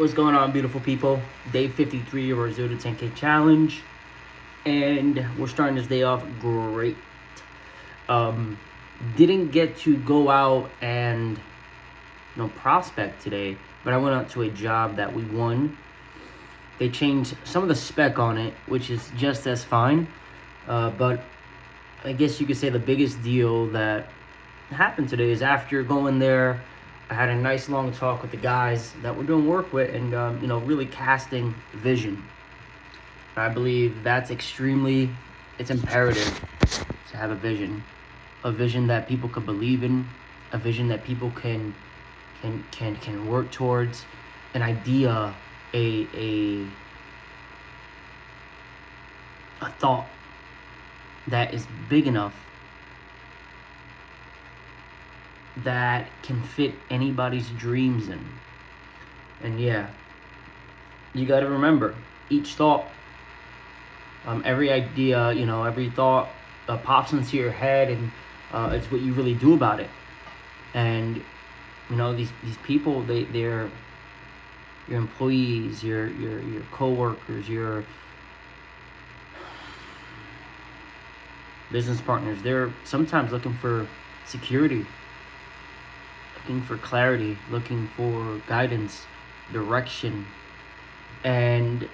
What's going on, beautiful people? Day 53 of our 0 to 10K challenge. And we're starting this day off great. Didn't get to go out and prospect today, but I went out to a job that we won. They changed some of the spec on it, which is just as fine. But I guess you could say the biggest deal that happened today is after going there, I had a nice long talk with the guys that we're doing work with, and really casting vision. I believe that's it's imperative to have a vision that people could believe in, a vision that people can work towards, an idea, a thought that is big enough that can fit anybody's dreams in. And yeah, you got to remember, each thought, every idea, every thought pops into your head, and it's what you really do about it. And these people, they're your employees, your co-workers, your business partners. They're sometimes looking for security, looking for clarity, looking for guidance, direction. And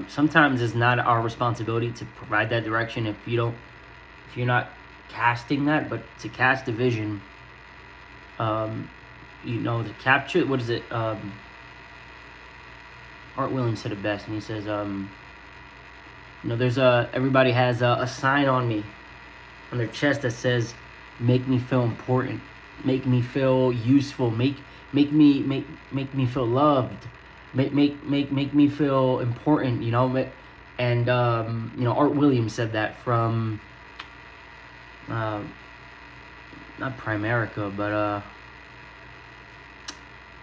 sometimes it's not our responsibility to provide that direction if you're not casting that, but to cast a vision, to capture, what is it, Art Williams said it best, and he says, there's everybody has a sign on their chest that says, make me feel important, make me feel useful, make me feel loved, make me feel important, and Art Williams said that from not Primerica, but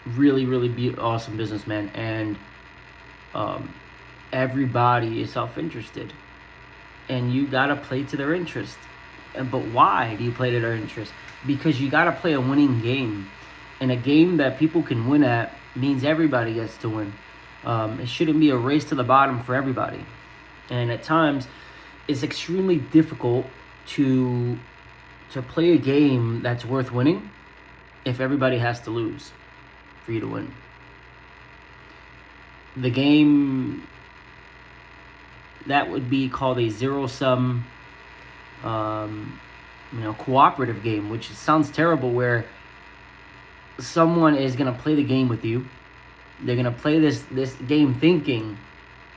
really awesome businessman. And everybody is self-interested, and you gotta play to their interest. But why do you play to their interest? Because you gotta play a winning game, and a game that people can win at means everybody gets to win. It shouldn't be a race to the bottom for everybody. And at times, it's extremely difficult to play a game that's worth winning if everybody has to lose for you to win. The game that would be called a zero-sum cooperative game, which sounds terrible, where someone is going to play the game with you. They're going to play this game thinking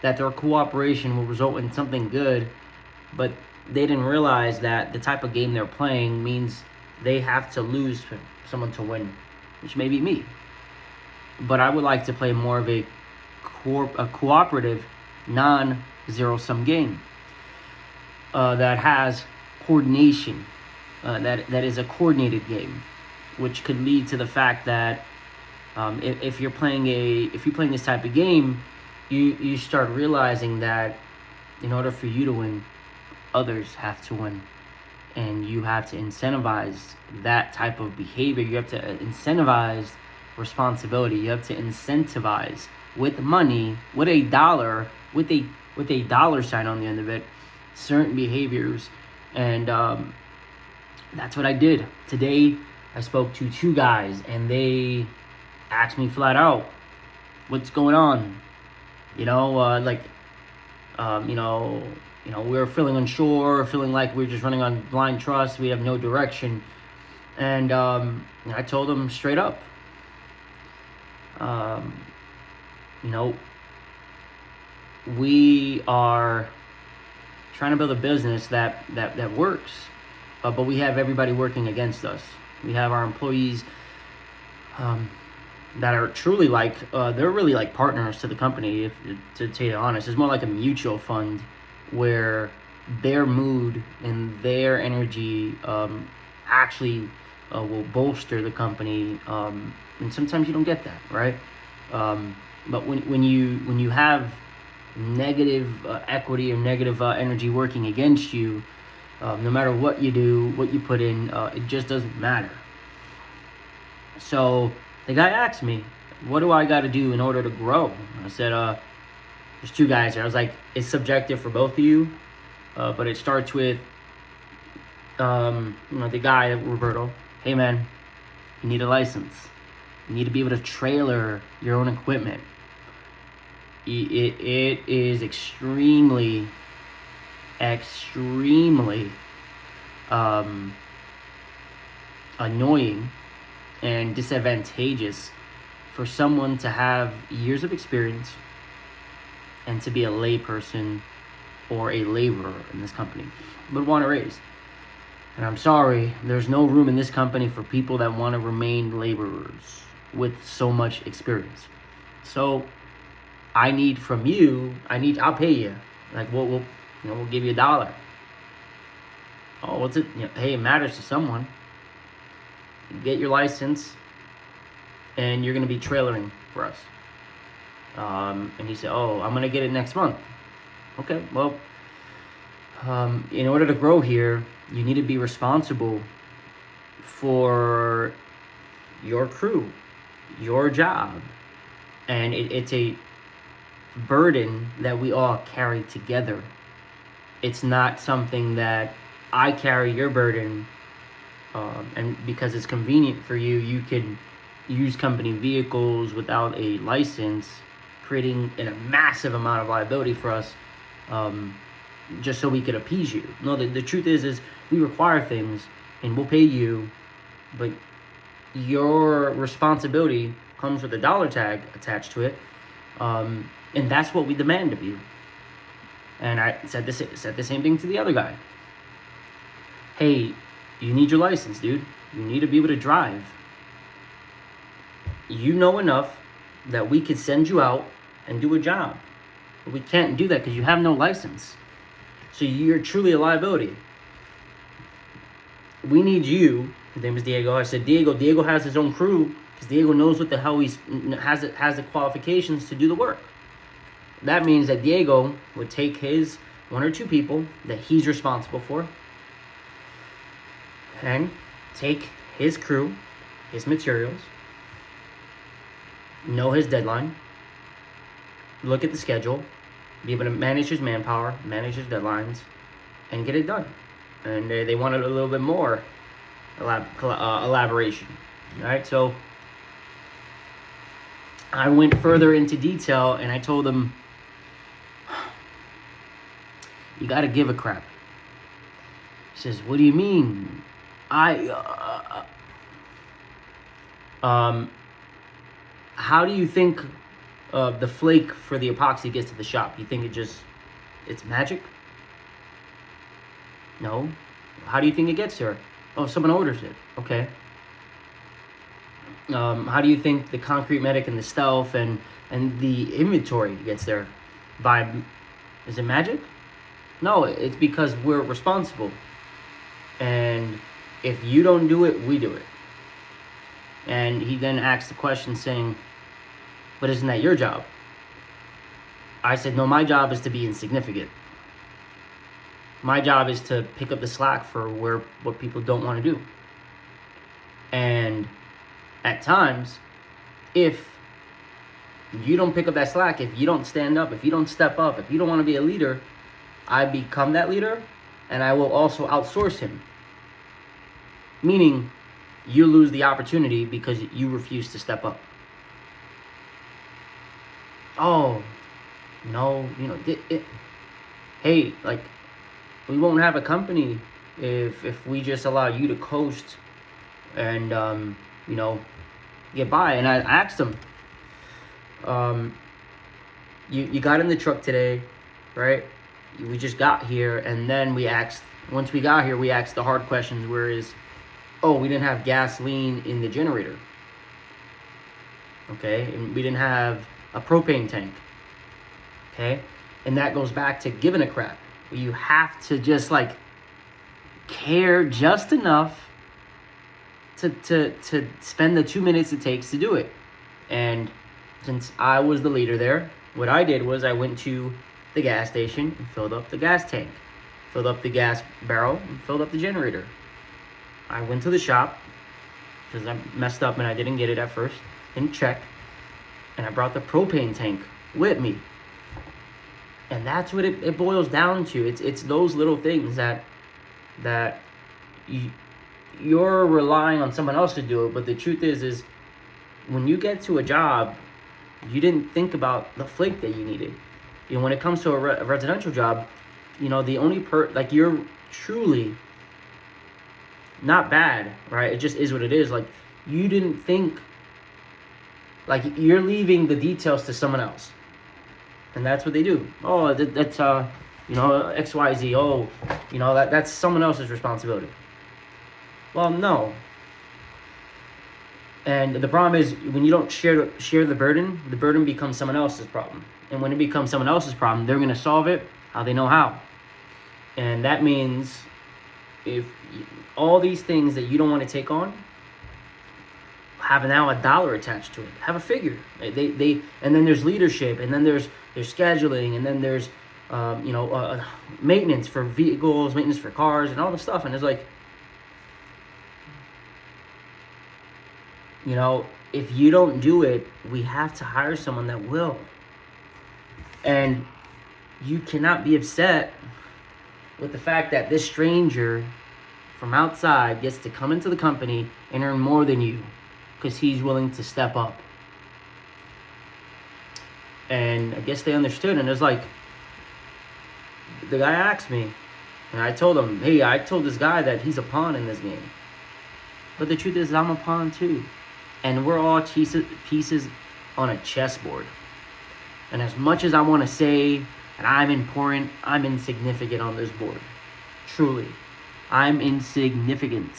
that their cooperation will result in something good, but they didn't realize that the type of game they're playing means they have to lose for someone to win, which may be me. But I would like to play more of a cooperative, non-zero-sum game that has coordination, that is a coordinated game, which could lead to the fact that if you're playing this type of game, you start realizing that in order for you to win, others have to win, and you have to incentivize that type of behavior. You have to incentivize responsibility. You have to incentivize with money, with a dollar, with a dollar sign on the end of it, certain behaviors. And that's what I did today. I spoke to two guys, and they asked me flat out, what's going on? We're feeling unsure, feeling like we're just running on blind trust. We have no direction. And I told them straight up, we are trying to build a business that works, but we have everybody working against us. We have our employees that are truly they're really like partners to the company. To tell you honest, it's more like a mutual fund where their mood and their energy actually will bolster the company. And sometimes you don't get that, right? But when you have negative equity or negative energy working against you, no matter what you do, what you put in, it just doesn't matter. So the guy asked me, what do I got to do in order to grow? I said, there's two guys here. I was like, it's subjective for both of you, but it starts with, the guy, Roberto. Hey, man, you need a license. You need to be able to trailer your own equipment. It is extremely annoying and disadvantageous for someone to have years of experience and to be a layperson or a laborer in this company, but want to raise. And I'm sorry, there's no room in this company for people that want to remain laborers with so much experience. So I need from you, I'll pay you. Like we'll give you $1. Oh, what's it? Hey, it matters to someone. Get your license, and you're gonna be trailering for us. And he said, oh, I'm gonna get it next month. Okay, well, in order to grow here, you need to be responsible for your crew, your job, and it's a burden that we all carry together. It's not something that I carry your burden, and because it's convenient for you, you can use company vehicles without a license, creating a massive amount of liability for us, just so we could appease you. No, the truth is we require things, and we'll pay you, but your responsibility comes with a dollar tag attached to it, and that's what we demand of you. And I said the same thing to the other guy. Hey, you need your license, dude. You need to be able to drive. You know enough that we could send you out and do a job. But we can't do that because you have no license. So you're truly a liability. We need you. His name is Diego. I said, Diego has his own crew because Diego knows what the hell has the qualifications to do the work. That means that Diego would take his 1 or 2 people that he's responsible for and take his crew, his materials, know his deadline, look at the schedule, be able to manage his manpower, manage his deadlines, and get it done. And they wanted a little bit more elaboration. All right, so I went further into detail, and I told them, you got to give a crap. He says, what do you mean? How do you think the flake for the epoxy gets to the shop? You think it's magic? No. How do you think it gets there? Oh, someone orders it. Okay. How do you think the concrete medic and the stealth and the inventory gets there? Is it magic? No, it's because we're responsible. And if you don't do it, we do it. And he then asked the question saying, but isn't that your job? I said, no, my job is to be insignificant. My job is to pick up the slack for what people don't want to do. And at times, if you don't pick up that slack, if you don't stand up, if you don't step up, if you don't want to be a leader, I become that leader, and I will also outsource him. Meaning, you lose the opportunity because you refuse to step up. Oh, no, hey, like, we won't have a company if we just allow you to coast and, get by. And I asked him, you got in the truck today, right? We just got here, and then once we got here, we asked the hard questions, whereas, we didn't have gasoline in the generator. Okay, and we didn't have a propane tank. Okay, and that goes back to giving a crap. You have to just care just enough to spend the 2 minutes it takes to do it. And since I was the leader there, what I did was I went to the gas station and filled up the gas tank, filled up the gas barrel, and filled up the generator. I went to the shop, because I messed up and I didn't get it at first. Didn't check. And I brought the propane tank with me. And that's what it boils down to. It's those little things that you're relying on someone else to do it. But the truth is when you get to a job, you didn't think about the flake that you needed. You know, when it comes to a residential job, you know, the only like, you're truly not bad, right? It just is what it is. Like, you didn't think, like, you're leaving the details to someone else. And that's what they do. Oh, that's, you know, XYZ. Oh, you know, that's someone else's responsibility. Well, no. And the problem is, when you don't share the burden becomes someone else's problem. And when it becomes someone else's problem, they're going to solve it how they know how. And that means if all these things that you don't want to take on have now a dollar attached to it, have a figure. They and then there's leadership, and then there's scheduling, and then there's maintenance for vehicles, maintenance for cars, and all this stuff. And it's like, you know, if you don't do it, we have to hire someone that will. And you cannot be upset with the fact that this stranger from outside gets to come into the company and earn more than you because he's willing to step up. And I guess they understood. And it was like, the guy asked me, and I told him, hey, I told this guy that he's a pawn in this game. But the truth is, I'm a pawn too. And we're all pieces on a chessboard. And as much as I want to say that I'm important, I'm insignificant on this board. Truly. I'm insignificant.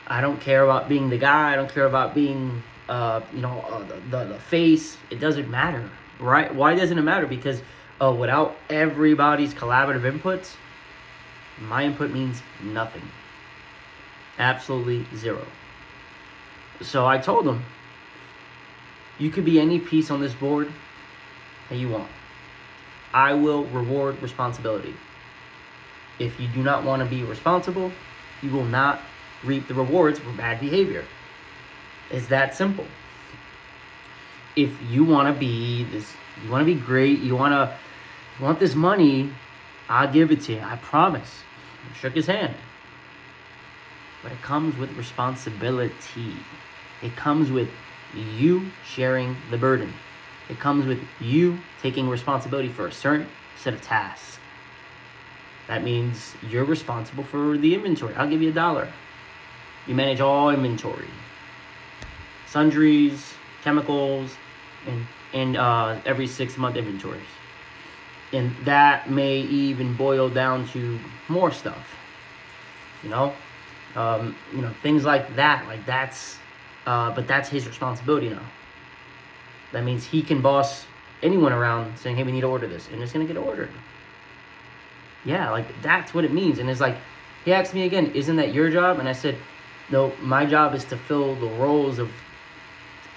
I don't care about being the guy. I don't care about being, the face. It doesn't matter, right? Why doesn't it matter? Because without everybody's collaborative inputs, my input means nothing. Absolutely zero. So I told him, you could be any piece on this board that you want. I will reward responsibility. If you do not want to be responsible, you will not reap the rewards for bad behavior. It's that simple. If you want to be this, you want to be great, you want this money, I'll give it to you. I promise. I shook his hand. But it comes with responsibility. It comes with you sharing the burden. It comes with you taking responsibility for a certain set of tasks. That means you're responsible for the inventory. I'll give you $1. You manage all inventory. Sundries, chemicals, and every 6-month inventories. And that may even boil down to more stuff. Things like that. Like that's but that's his responsibility now. That means he can boss anyone around saying, hey, we need to order this, and it's gonna get ordered. Yeah, like that's what it means. And it's like, he asked me again, isn't that your job? And I said, no, my job is to fill the roles of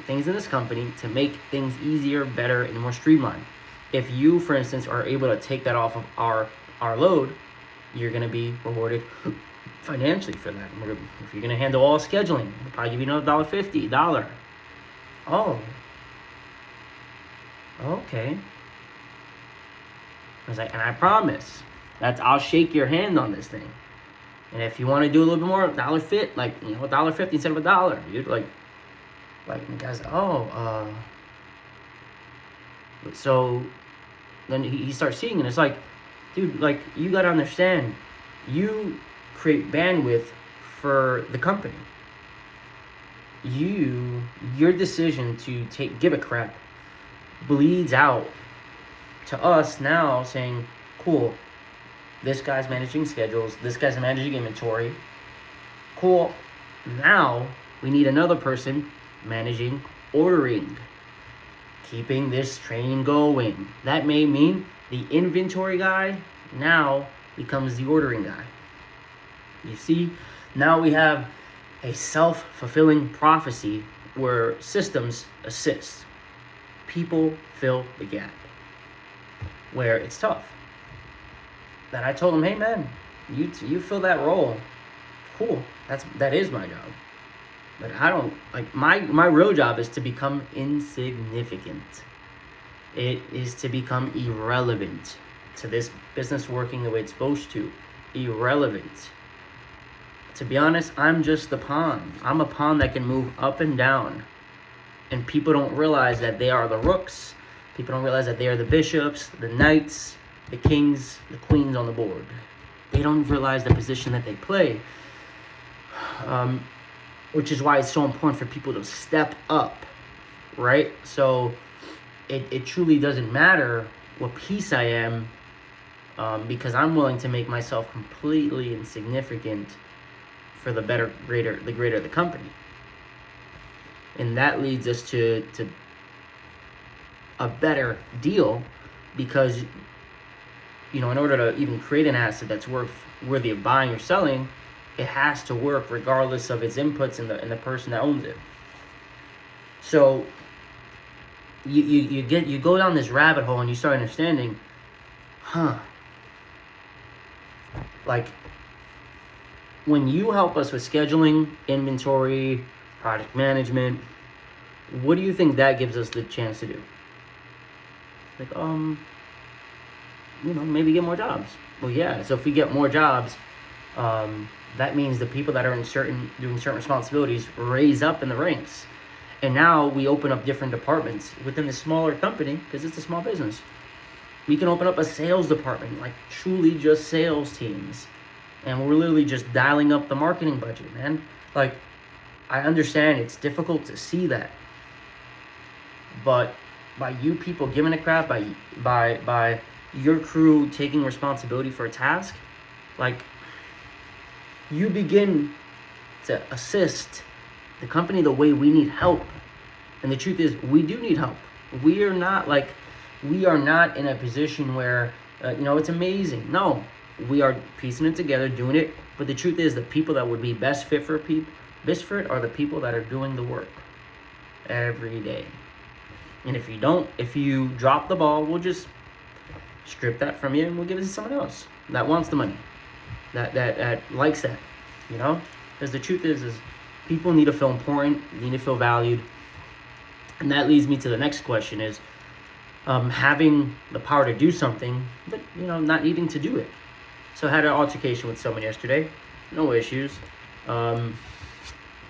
things in this company to make things easier, better, and more streamlined. If you, for instance, are able to take that off of our load, you're gonna be rewarded financially for that. If you're gonna handle all scheduling, we'll probably give you another $1.50. Oh, okay. I was like, and I promise I'll shake your hand on this thing. And if you want to do a little bit more, $1.50, $1.50 instead of $1, dude. Like the guy's like, so then he starts seeing, and it's like, dude, like, you gotta understand, you create bandwidth for the company. Your decision to give a crap bleeds out to us now saying, cool, this guy's managing schedules, this guy's managing inventory. Cool. Now we need another person managing ordering, keeping this train going. That may mean the inventory guy now becomes the ordering guy. You see, now we have a self-fulfilling prophecy where systems assist. People fill the gap where it's tough. Then I told him, hey man, you fill that role. Cool. That is my job. But I don't like my real job is to become insignificant. It is to become irrelevant to this business working the way it's supposed to. Irrelevant. To be honest, I'm just the pawn. I'm a pawn that can move up and down. And people don't realize that they are the rooks. People don't realize that they are the bishops, the knights, the kings, the queens on the board. They don't realize the position that they play. Which is why it's so important for people to step up, right? So it truly doesn't matter what piece I am, because I'm willing to make myself completely insignificant for the greater the company. And that leads us to a better deal, because in order to even create an asset that's worthy of buying or selling, it has to work regardless of its inputs and the person that owns it. So you go down this rabbit hole and you start understanding, like when you help us with scheduling, inventory, product management, what do you think that gives us the chance to do? Like, maybe get more jobs. Well, yeah. So if we get more jobs, that means the people that are doing certain responsibilities raise up in the ranks. And now we open up different departments within the smaller company, because it's a small business. We can open up a sales department, like truly just sales teams. And we're literally just dialing up the marketing budget, man. Like, I understand it's difficult to see that. But by you people giving a crap, by your crew taking responsibility for a task, like, you begin to assist the company the way we need help. And the truth is, we do need help. We are not in a position where, it's amazing. No, we are piecing it together, doing it. But the truth is, the people that would be best fit for it are the people that are doing the work every day. And if you drop the ball, we'll just strip that from you and we'll give it to someone else that wants the money, that likes that, because the truth is people need to feel important, need to feel valued. And that leads me to the next question is, having the power to do something, but not needing to do it. So I had an altercation with someone yesterday, no issues, and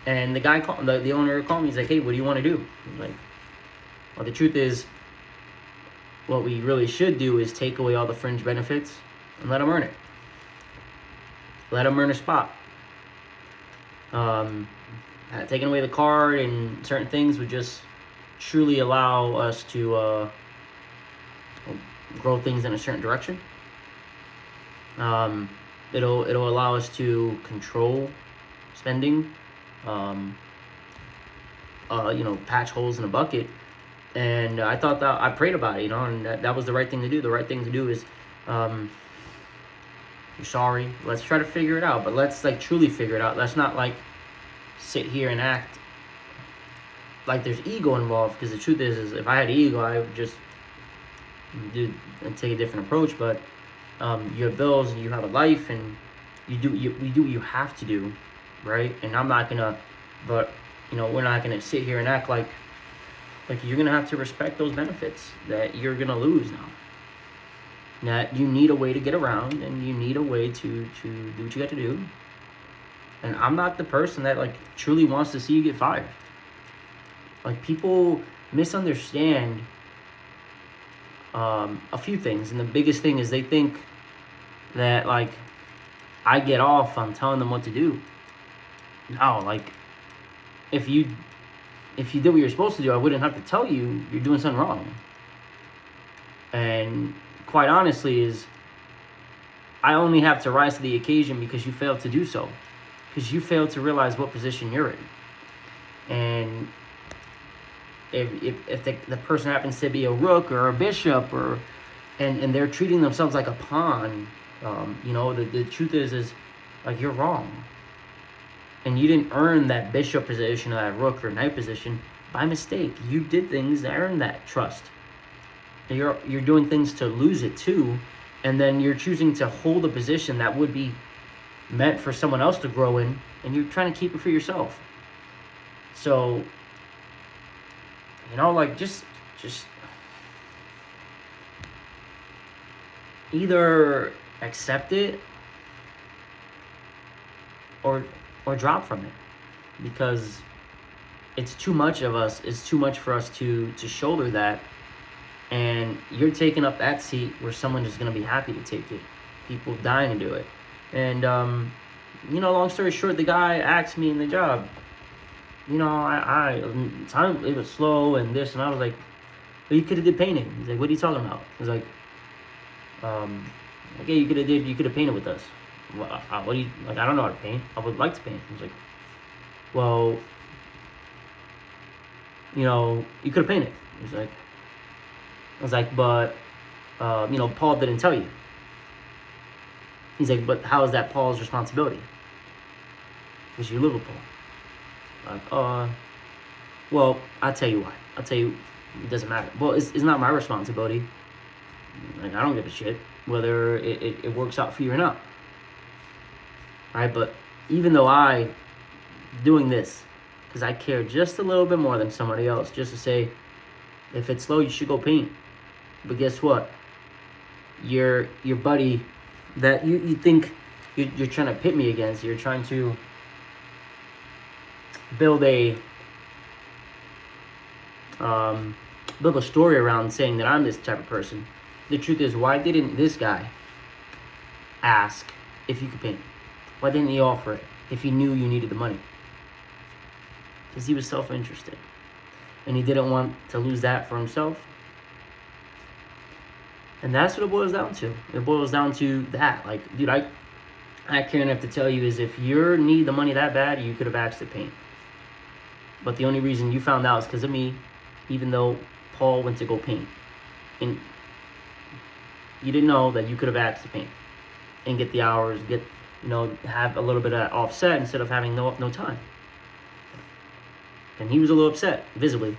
the guy the owner called me. He's like, "Hey, what do you want to do?" I'm like, well, the truth is, what we really should do is take away all the fringe benefits and let them earn it. Let them earn a spot. Taking away the card and certain things would just truly allow us to grow things in a certain direction. It'll allow us to control spending, patch holes in a bucket. And I thought that I prayed about it, and that was the right thing to do. The right thing to do is, you're sorry. Let's try to figure it out, but let's truly figure it out. Let's not sit here and act like there's ego involved. Because the truth is if I had ego, I would just take a different approach. But you have bills and you have a life, and we do what you have to do, right? And I'm not gonna, but we're not gonna sit here and act like you're gonna have to respect those benefits that you're gonna lose now. That you need a way to get around, and you need a way to do what you got to do. And I'm not the person that truly wants to see you get fired. People misunderstand a few things, and the biggest thing is they think that I get off on telling them what to do. No, if you did what you're supposed to do, I wouldn't have to tell you you're doing something wrong. And quite honestly I only have to rise to the occasion because you failed to do so. Because you failed to realize what position you're in. And if the person happens to be a rook or a bishop, and they're treating themselves like a pawn, the truth is you're wrong. And you didn't earn that bishop position or that rook or knight position by mistake. You did things to earn that trust. You're doing things to lose it too, and then you're choosing to hold a position that would be meant for someone else to grow in, and you're trying to keep it for yourself. So, like, just either accept it or drop from it, because it's too much of us. It's too much for us to shoulder that, and you're taking up that seat where someone is going to be happy to take it. People dying to do it. And long story short, the guy asked me in the job, time, it was slow and this, and I was like, well, you could have did painting. He's like, what are you talking about? I was like, okay, you could have painted with us. What do you, like, I don't know how to paint. I would like to paint. He's like, well, you could have painted. He's like, I was like, but, Paul didn't tell you. He's like, but how is that Paul's responsibility? Because you live with Paul. Like, well, I'll tell you why. I'll tell you, it doesn't matter. Well, it's not my responsibility. Like, I don't give a shit whether it works out for you or not. All right, but even though doing this, because I care just a little bit more than somebody else, just to say, if it's slow, you should go paint. But guess what? Your buddy that you think you're trying to pit me against, you're trying to build a story around saying that I'm this type of person. The truth is, why didn't this guy ask if you could paint? Why didn't he offer it if he knew you needed the money? Because he was self-interested, and he didn't want to lose that for himself. And that's what it boils down to. It boils down to that. Like, dude, I care enough to tell you is, if you need the money that bad, you could have asked to paint. But the only reason you found out is because of me, even though Paul went to go paint. And you didn't know that you could have asked to paint and get the hours, have a little bit of offset instead of having no time. And he was a little upset, visibly.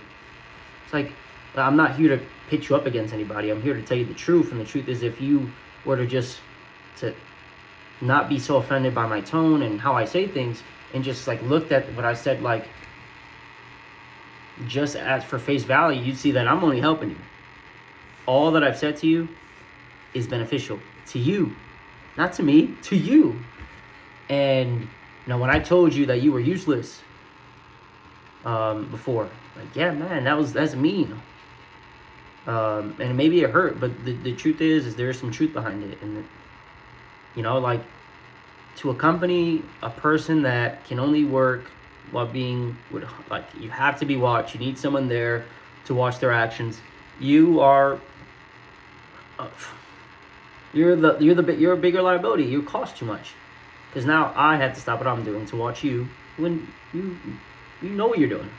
It's like, I'm not here to pitch you up against anybody. I'm here to tell you the truth. And the truth is, if you were to not be so offended by my tone and how I say things, and just like looked at what I said, like, just as for face value, you'd see that I'm only helping you. All that I've said to you is beneficial to you, not to me, to you. And when I told you that you were useless before, like, yeah, man, that's mean. And maybe it hurt, but the truth is there is some truth behind it. And like, to accompany a person that can only work while being, like, you have to be watched, you need someone there to watch their actions. You're a bigger liability. You cost too much, because now I have to stop what I'm doing to watch you when you know what you're doing.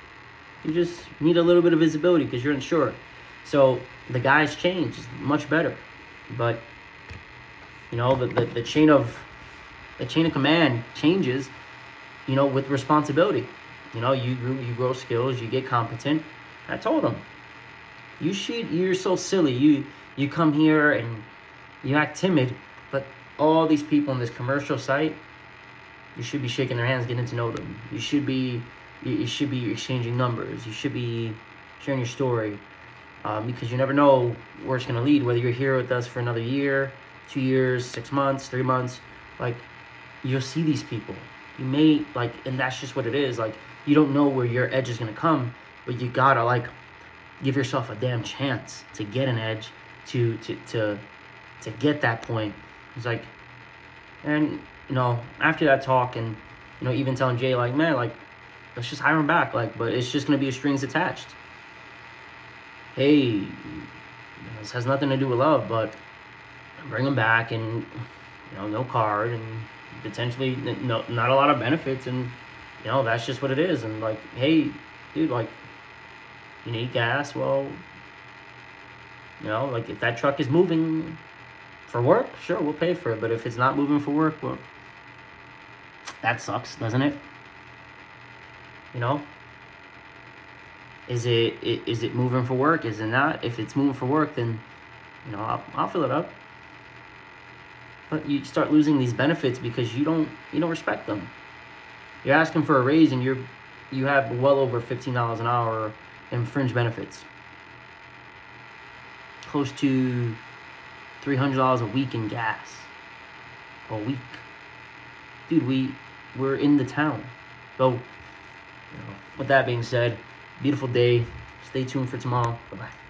You just need a little bit of visibility because you're unsure. So the guy's changed, it's much better, but the chain of command changes. With responsibility. You grow skills, you get competent. I told him, you're so silly. You come here and you act timid, but all these people in this commercial site, you should be shaking their hands, getting to know them. You should be exchanging numbers. You should be sharing your story, because you never know where it's going to lead, whether you're here with us for another year, 2 years, 6 months, 3 months. Like, you'll see these people. You may, like, and that's just what it is. Like, you don't know where your edge is going to come, but you gotta, like, give yourself a damn chance to get an edge, to get that point. It's like, and, after that talk, and, even telling Jay, like, man, like, let's just hire him back, like, but it's just going to be a strings attached. Hey, this has nothing to do with love, but bring him back, and, no card, and potentially not a lot of benefits, and that's just what it is. And like, hey, dude, like, you need gas. Well, like, if that truck is moving for work, sure, we'll pay for it. But if it's not moving for work, well, that sucks, doesn't it? Is it moving for work? Is it not? If it's moving for work, then I'll fill it up. But you start losing these benefits because you don't respect them. You're asking for a raise, and you're you have well over $15 an hour in fringe benefits. Close to $300 a week in gas. A week. Dude, we're in the town. So, with that being said, beautiful day. Stay tuned for tomorrow. Bye-bye.